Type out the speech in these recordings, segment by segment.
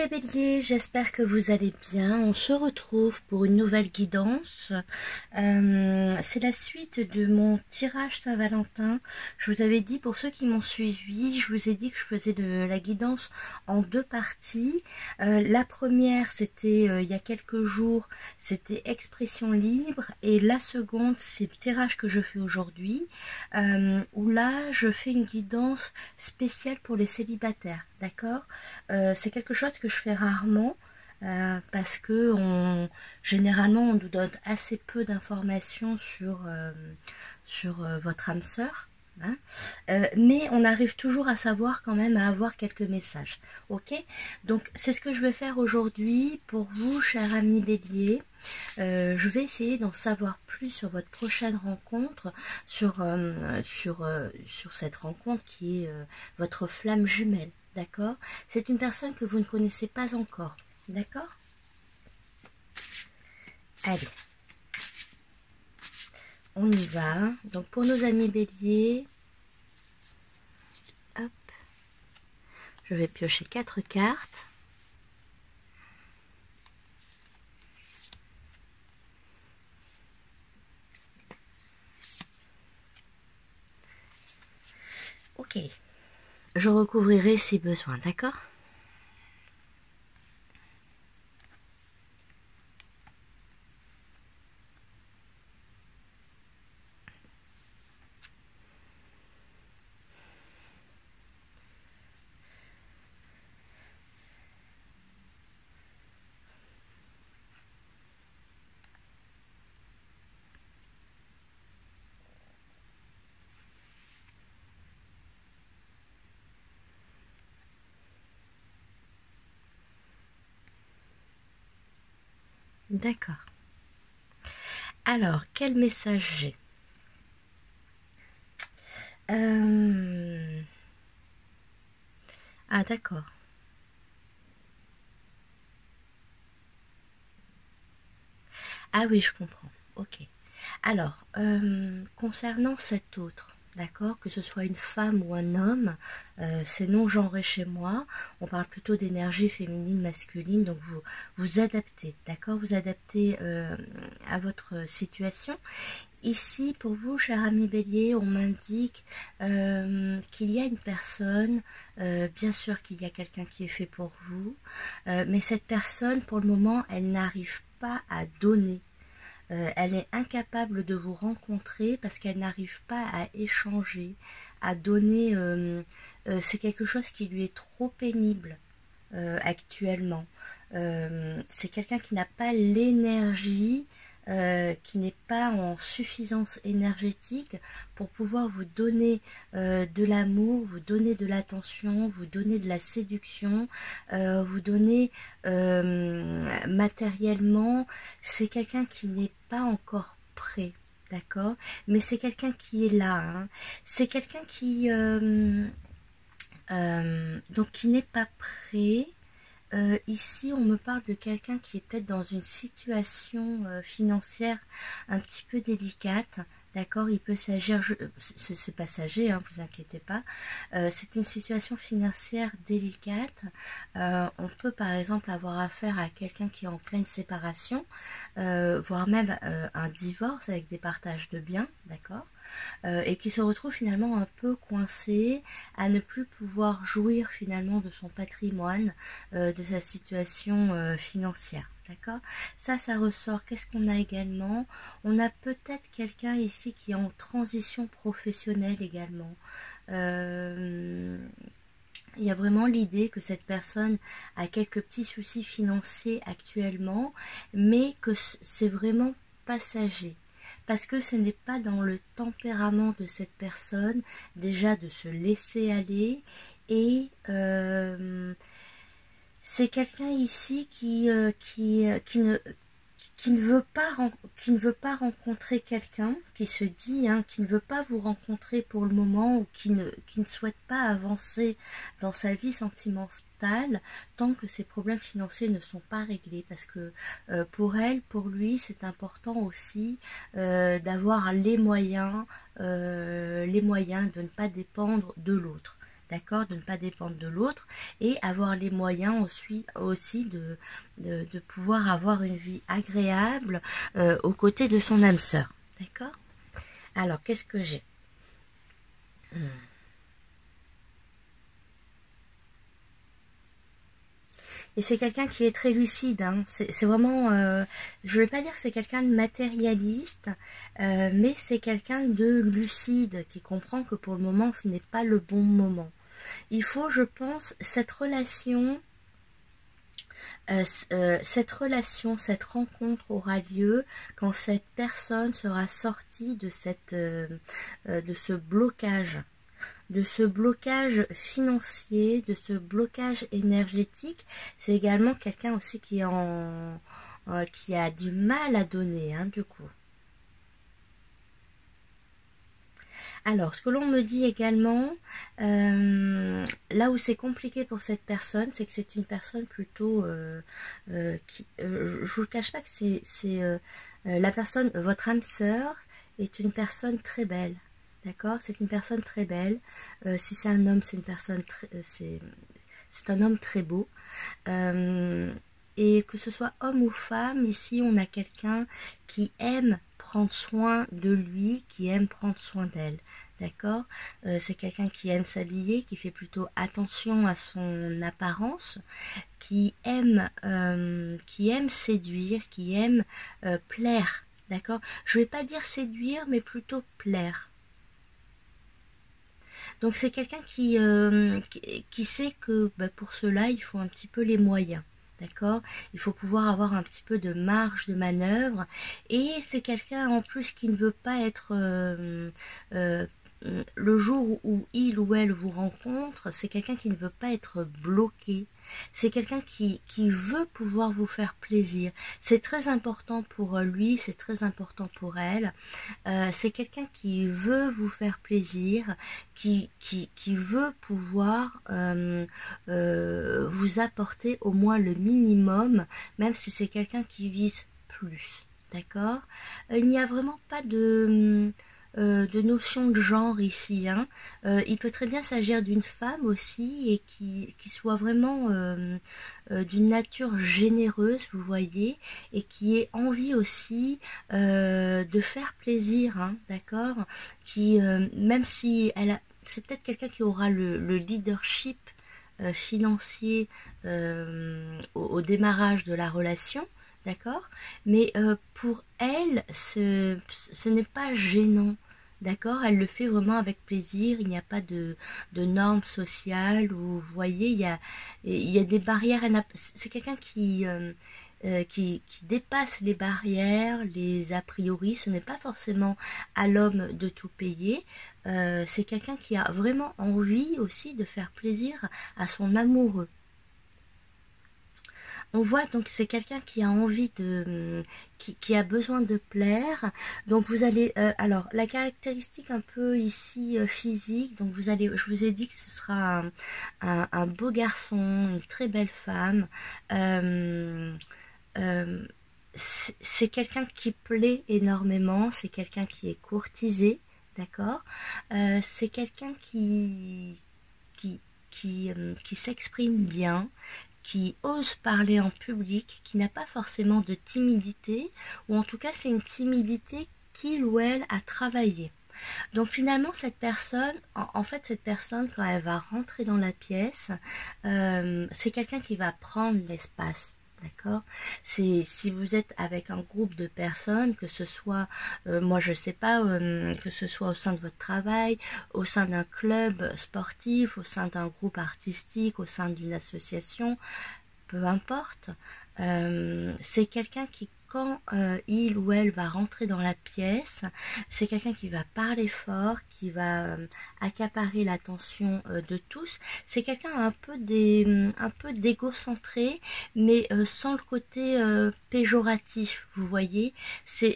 les béliers, j'espère que vous allez bien. On se retrouve pour une nouvelle guidance. C'est la suite de mon tirage Saint-Valentin. Je vous avais dit, pour ceux qui m'ont suivi, je vous ai dit que je faisais de la guidance en deux parties. La première, c'était il y a quelques jours, c'était expression libre. Et la seconde, c'est le tirage que je fais aujourd'hui, où là, je fais une guidance spéciale pour les célibataires. D'accord, c'est quelque chose que je fais rarement parce que généralement on nous donne assez peu d'informations sur votre âme sœur, hein, mais on arrive toujours à savoir quand même, à avoir quelques messages. Ok, donc c'est ce que je vais faire aujourd'hui pour vous, chers amis bélier. Je vais essayer d'en savoir plus sur votre prochaine rencontre, sur cette rencontre qui est votre flamme jumelle. D'accord? C'est une personne que vous ne connaissez pas encore. D'accord? Allez. On y va. Donc pour nos amis béliers, hop, je vais piocher 4 cartes. Ok. Je recouvrirai si besoin, d'accord? D'accord. Alors, quel message j'ai? Ah, d'accord. Ah oui, je comprends. Ok. Alors, concernant cet autre, d'accord, que ce soit une femme ou un homme, c'est non genré chez moi. On parle plutôt d'énergie féminine, masculine, donc vous adaptez, d'accord, vous adaptez à votre situation. Ici, pour vous, cher ami bélier, on m'indique qu'il y a une personne, bien sûr qu'il y a quelqu'un qui est fait pour vous, mais cette personne, pour le moment, elle n'arrive pas à donner. Elle est incapable de vous rencontrer parce qu'elle n'arrive pas à échanger, à donner. C'est quelque chose qui lui est trop pénible actuellement. C'est quelqu'un qui n'a pas l'énergie, qui n'est pas en suffisance énergétique pour pouvoir vous donner de l'amour, vous donner de l'attention, vous donner de la séduction, vous donner matériellement. C'est quelqu'un qui n'est pas encore prêt, d'accord, mais c'est quelqu'un qui est là, hein. C'est quelqu'un qui donc qui n'est pas prêt. Ici, on me parle de quelqu'un qui est peut-être dans une situation financière un petit peu délicate. D'accord, il peut s'agir, c'est passager, hein, vous inquiétez pas. C'est une situation financière délicate. On peut par exemple avoir affaire à quelqu'un qui est en pleine séparation, voire même un divorce avec des partages de biens, d'accord, et qui se retrouve finalement un peu coincé, à ne plus pouvoir jouir finalement de son patrimoine, de sa situation financière. D'accord, ça ressort. Qu'est-ce qu'on a également? On a peut-être quelqu'un ici qui est en transition professionnelle également. Il y a vraiment l'idée que cette personne a quelques petits soucis financiers actuellement, mais que c'est vraiment passager. Parce que ce n'est pas dans le tempérament de cette personne déjà de se laisser aller, et c'est quelqu'un ici qui ne veut pas rencontrer quelqu'un, qui se dit, hein, qui ne veut pas vous rencontrer pour le moment, ou qui ne souhaite pas avancer dans sa vie sentimentale tant que ses problèmes financiers ne sont pas réglés, parce que pour elle, pour lui, c'est important aussi d'avoir les moyens de ne pas dépendre de l'autre. d'accord, de ne pas dépendre de l'autre et avoir les moyens aussi de pouvoir avoir une vie agréable aux côtés de son âme sœur, d'accord. Alors, qu'est-ce que j'ai? Et c'est quelqu'un qui est très lucide, hein. C'est vraiment, je ne vais pas dire que c'est quelqu'un de matérialiste, mais c'est quelqu'un de lucide, qui comprend que pour le moment, ce n'est pas le bon moment. Il faut, je pense, cette relation, cette rencontre aura lieu quand cette personne sera sortie de de ce blocage. De ce blocage financier, de ce blocage énergétique. C'est également quelqu'un aussi qui a du mal à donner, hein, du coup. Alors, ce que l'on me dit également, là où c'est compliqué pour cette personne, c'est que c'est une personne plutôt je vous le cache pas que c'est la personne, votre âme sœur est une personne très belle. D'accord, c'est une personne très belle. Si c'est un homme, c'est une personne c'est un homme très beau. Et que ce soit homme ou femme, ici on a quelqu'un qui aime prendre soin de lui, qui aime prendre soin d'elle. D'accord, c'est quelqu'un qui aime s'habiller, qui fait plutôt attention à son apparence, qui aime séduire, qui aime plaire. D'accord, je vais pas dire séduire, mais plutôt plaire. Donc c'est quelqu'un qui sait que pour cela, il faut un petit peu les moyens. D'accord, il faut pouvoir avoir un petit peu de marge de manœuvre. Et c'est quelqu'un en plus qui ne veut pas être... le jour où il ou elle vous rencontre, c'est quelqu'un qui ne veut pas être bloqué. C'est quelqu'un qui veut pouvoir vous faire plaisir. C'est très important pour lui, c'est très important pour elle. C'est quelqu'un qui veut vous faire plaisir, qui veut pouvoir vous apporter au moins le minimum, même si c'est quelqu'un qui vise plus. D'accord, il n'y a vraiment pas de notion de genre ici, hein. Il peut très bien s'agir d'une femme aussi et qui soit vraiment d'une nature généreuse, vous voyez, et qui ait envie aussi de faire plaisir, hein, d'accord, qui même si c'est peut-être quelqu'un qui aura le leadership financier au démarrage de la relation. D'accord, mais pour elle, ce n'est pas gênant. D'accord, elle le fait vraiment avec plaisir. Il n'y a pas de normes sociales où, vous voyez, il y a des barrières. C'est quelqu'un qui dépasse les barrières, les a priori. Ce n'est pas forcément à l'homme de tout payer. C'est quelqu'un qui a vraiment envie aussi de faire plaisir à son amoureux. On voit donc c'est quelqu'un qui a envie qui a besoin de plaire. Donc vous allez, alors la caractéristique un peu ici physique, donc je vous ai dit que ce sera un beau garçon, une très belle femme. C'est quelqu'un qui plaît énormément, c'est quelqu'un qui est courtisé, d'accord. C'est quelqu'un qui s'exprime bien, qui ose parler en public, qui n'a pas forcément de timidité, ou en tout cas c'est une timidité qu'il ou elle a travaillé. Donc finalement cette personne, en fait cette personne quand elle va rentrer dans la pièce, c'est quelqu'un qui va prendre l'espace. D'accord, c'est si vous êtes avec un groupe de personnes, que ce soit, moi je sais pas, que ce soit au sein de votre travail, au sein d'un club sportif, au sein d'un groupe artistique, au sein d'une association, peu importe, c'est quelqu'un qui quand il ou elle va rentrer dans la pièce, c'est quelqu'un qui va parler fort, qui va accaparer l'attention de tous. C'est quelqu'un un peu d'égocentré, mais sans le côté péjoratif, vous voyez.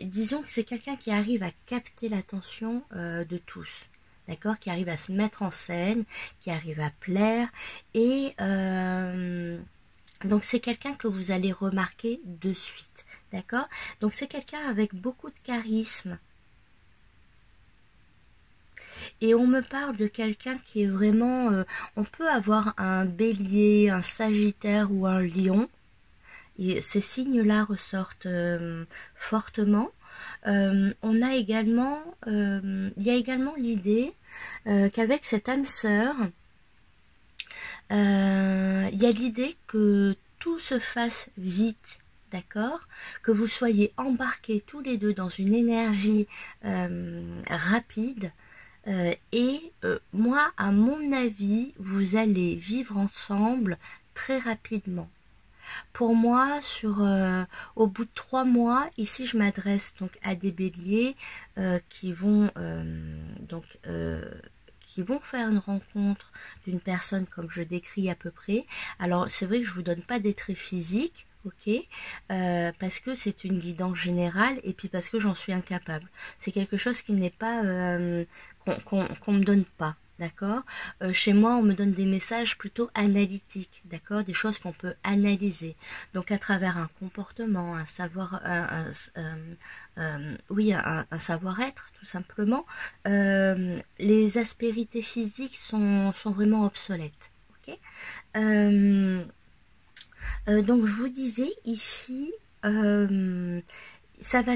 Disons que c'est quelqu'un qui arrive à capter l'attention de tous. D'accord, qui arrive à se mettre en scène, qui arrive à plaire et donc c'est quelqu'un que vous allez remarquer de suite, d'accord. Donc c'est quelqu'un avec beaucoup de charisme. Et on me parle de quelqu'un qui est vraiment... on peut avoir un bélier, un sagittaire ou un lion. Et ces signes-là ressortent fortement. On a également... il y a également l'idée qu'avec cette âme sœur, il y a l'idée que tout se fasse vite, d'accord, que vous soyez embarqués tous les deux dans une énergie rapide, et moi, à mon avis, vous allez vivre ensemble très rapidement. Pour moi, au bout de 3 mois, ici je m'adresse donc à des béliers qui vont faire une rencontre d'une personne comme je décris à peu près. Alors c'est vrai que je vous donne pas des traits physiques, ok, parce que c'est une guidance générale et puis parce que j'en suis incapable. C'est quelque chose qui n'est pas qu'on me donne pas. D'accord. Chez moi, on me donne des messages plutôt analytiques, d'accord, des choses qu'on peut analyser. Donc, à travers un comportement, un savoir, un savoir-être, tout simplement. Les aspérités physiques sont vraiment obsolètes. Ok. Donc, je vous disais ici. Ça va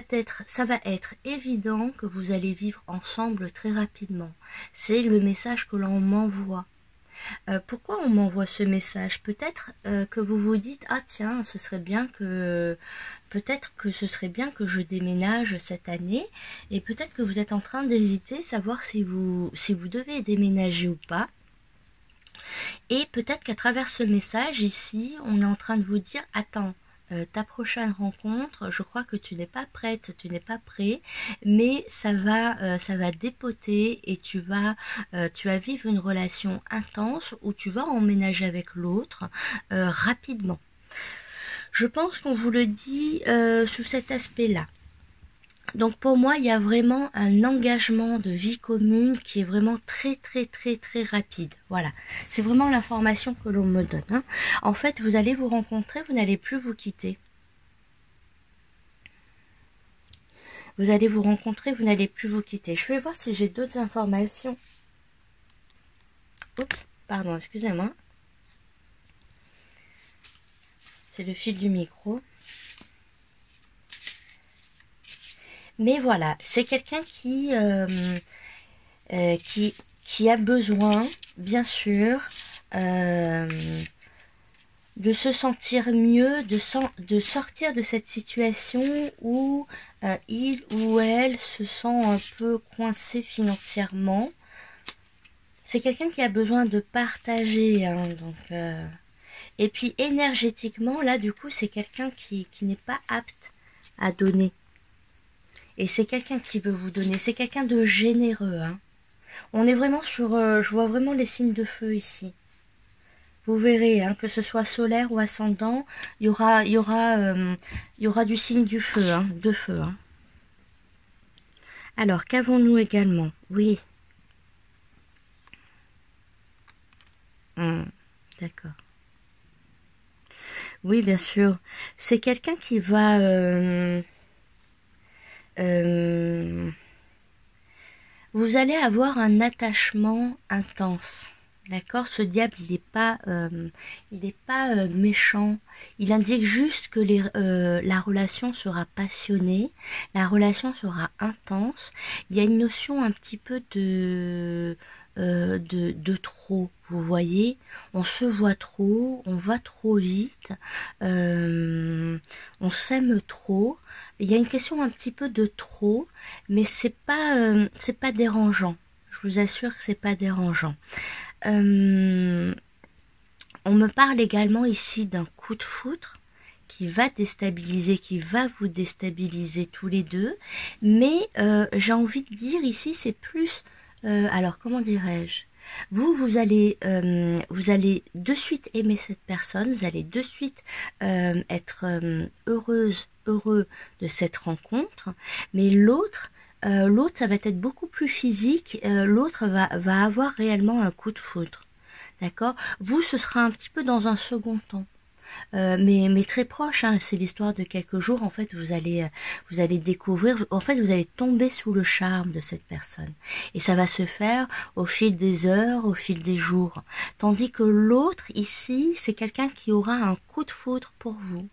être évident que vous allez vivre ensemble très rapidement. C'est le message que l'on m'envoie. Pourquoi on m'envoie ce message? Peut-être que vous vous dites, ah tiens, peut-être que ce serait bien que je déménage cette année, et peut-être que vous êtes en train d'hésiter, savoir si vous devez déménager ou pas. Et peut-être qu'à travers ce message ici, on est en train de vous dire, attends, ta prochaine rencontre, je crois que tu n'es pas prête, tu n'es pas prêt, mais ça va dépoter et tu vas vivre une relation intense où tu vas emménager avec l'autre rapidement. Je pense qu'on vous le dit sous cet aspect-là. Donc pour moi, il y a vraiment un engagement de vie commune qui est vraiment très très très très rapide. Voilà, c'est vraiment l'information que l'on me donne. Hein. En fait, vous allez vous rencontrer, vous n'allez plus vous quitter. Vous allez vous rencontrer, vous n'allez plus vous quitter. Je vais voir si j'ai d'autres informations. Oups, pardon, excusez-moi. C'est le fil du micro. Mais voilà, c'est quelqu'un qui a besoin, bien sûr, de se sentir mieux, de sortir de cette situation où il ou elle se sent un peu coincé financièrement. C'est quelqu'un qui a besoin de partager, hein, donc, et puis énergétiquement, là, du coup, c'est quelqu'un qui n'est pas apte à donner. Et c'est quelqu'un qui veut vous donner. C'est quelqu'un de généreux. Hein. On est vraiment sur... je vois vraiment les signes de feu ici. Vous verrez, hein, que ce soit solaire ou ascendant, il y aura du signe du feu, hein, de feu. Hein. Alors, qu'avons-nous également? Oui. D'accord. Oui, bien sûr. C'est quelqu'un qui va... vous allez avoir un attachement intense, d'accord? Ce diable, il n'est pas méchant. Il indique juste que la relation sera passionnée, la relation sera intense. Il y a une notion un petit peu de trop, vous voyez, on se voit trop, on va trop vite, on s'aime trop. Il y a une question un petit peu de trop, mais c'est pas dérangeant. Je vous assure que c'est pas dérangeant. On me parle également ici d'un coup de foudre qui va vous déstabiliser tous les deux. Mais j'ai envie de dire ici, c'est plus... alors, comment dirais-je? Vous allez de suite aimer cette personne, vous allez de suite être heureux de cette rencontre, mais l'autre, ça va être beaucoup plus physique, l'autre va avoir réellement un coup de foudre, d'accord? Vous, ce sera un petit peu dans un second temps. mais très proche, hein. C'est l'histoire de quelques jours. En fait, vous allez découvrir, en fait, vous allez tomber sous le charme de cette personne. Et ça va se faire au fil des heures, au fil des jours. Tandis que l'autre, ici, c'est quelqu'un qui aura un coup de foudre pour vous.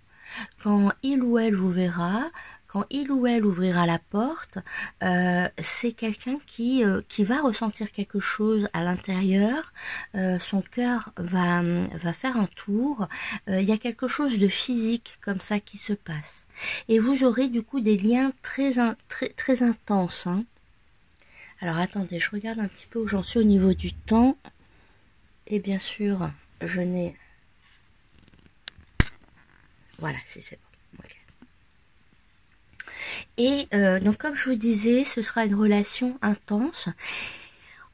Quand il ou elle vous verra, quand il ou elle ouvrira la porte, c'est quelqu'un qui va ressentir quelque chose à l'intérieur, son cœur va faire un tour, il y a quelque chose de physique comme ça qui se passe. Et vous aurez du coup des liens très intenses. Hein. Alors attendez, je regarde un petit peu où j'en suis au niveau du temps. Et bien sûr, je n'ai... Voilà, si c'est bon. Okay. Et donc comme je vous disais, ce sera une relation intense.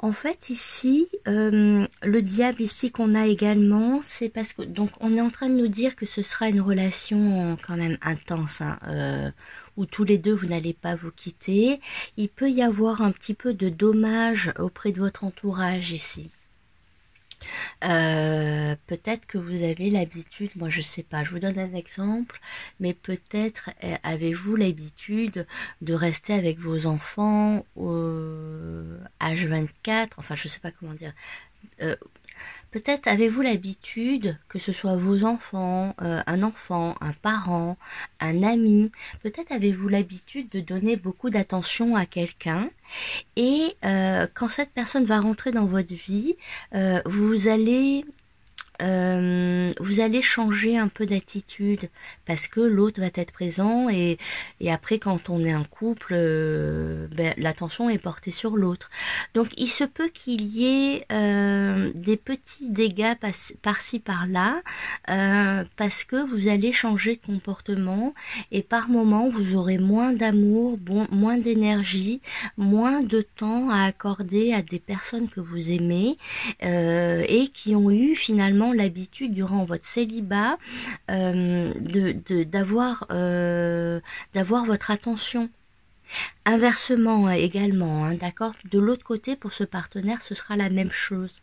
En fait ici, le diable ici qu'on a également, c'est parce que donc on est en train de nous dire que ce sera une relation quand même intense, hein, où tous les deux vous n'allez pas vous quitter. Il peut y avoir un petit peu de dommages auprès de votre entourage ici. Peut-être que vous avez l'habitude, moi je sais pas, je vous donne un exemple, mais peut-être avez-vous l'habitude de rester avec vos enfants H24, enfin je sais pas comment dire. Peut-être avez-vous l'habitude, que ce soit vos enfants, un enfant, un parent, un ami, peut-être avez-vous l'habitude de donner beaucoup d'attention à quelqu'un et quand cette personne va rentrer dans votre vie, vous allez changer un peu d'attitude parce que l'autre va être présent et après quand on est un couple, l'attention est portée sur l'autre. Donc il se peut qu'il y ait des petits dégâts par-ci par-là parce que vous allez changer de comportement et par moment vous aurez moins d'amour, moins d'énergie, moins de temps à accorder à des personnes que vous aimez et qui ont eu finalement l'habitude durant votre célibat d'avoir votre attention. Inversement également, hein, d'accord. De l'autre côté, pour ce partenaire, ce sera la même chose.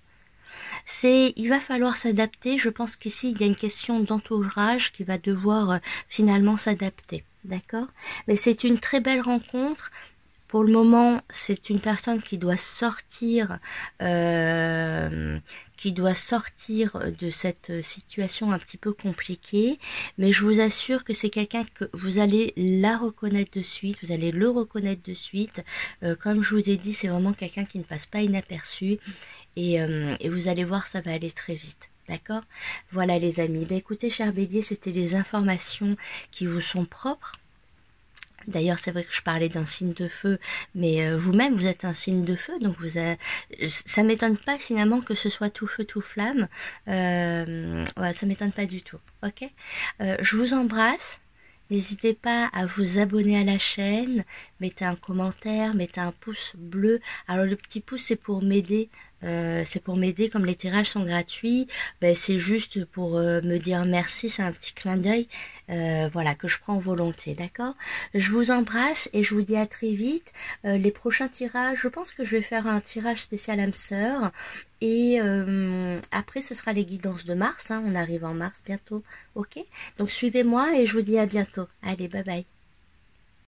Il va falloir s'adapter. Je pense qu'ici, il y a une question d'entourage qui va devoir finalement s'adapter, d'accord. Mais c'est une très belle rencontre. Pour le moment, c'est une personne qui doit sortir de cette situation un petit peu compliquée, mais je vous assure que c'est quelqu'un que vous allez la reconnaître de suite, vous allez le reconnaître de suite. Comme je vous ai dit, c'est vraiment quelqu'un qui ne passe pas inaperçu et vous allez voir, ça va aller très vite. D'accord? Voilà les amis. Ben, écoutez, cher Bélier, c'était les informations qui vous sont propres. D'ailleurs, c'est vrai que je parlais d'un signe de feu, mais vous-même, vous êtes un signe de feu, donc ça m'étonne pas finalement que ce soit tout feu, tout flamme. Ouais, ça m'étonne pas du tout. Ok. Je vous embrasse. N'hésitez pas à vous abonner à la chaîne, mettez un commentaire, mettez un pouce bleu. Alors le petit pouce c'est pour m'aider, comme les tirages sont gratuits, c'est juste pour me dire merci, c'est un petit clin d'œil, voilà, que je prends volontiers, d'accord. Je vous embrasse et je vous dis à très vite. Les prochains tirages, je pense que je vais faire un tirage spécial âme sœur. Et après ce sera les guidances de mars, hein, on arrive en mars bientôt, ok. Donc suivez-moi et je vous dis à bientôt. Allez, bye bye.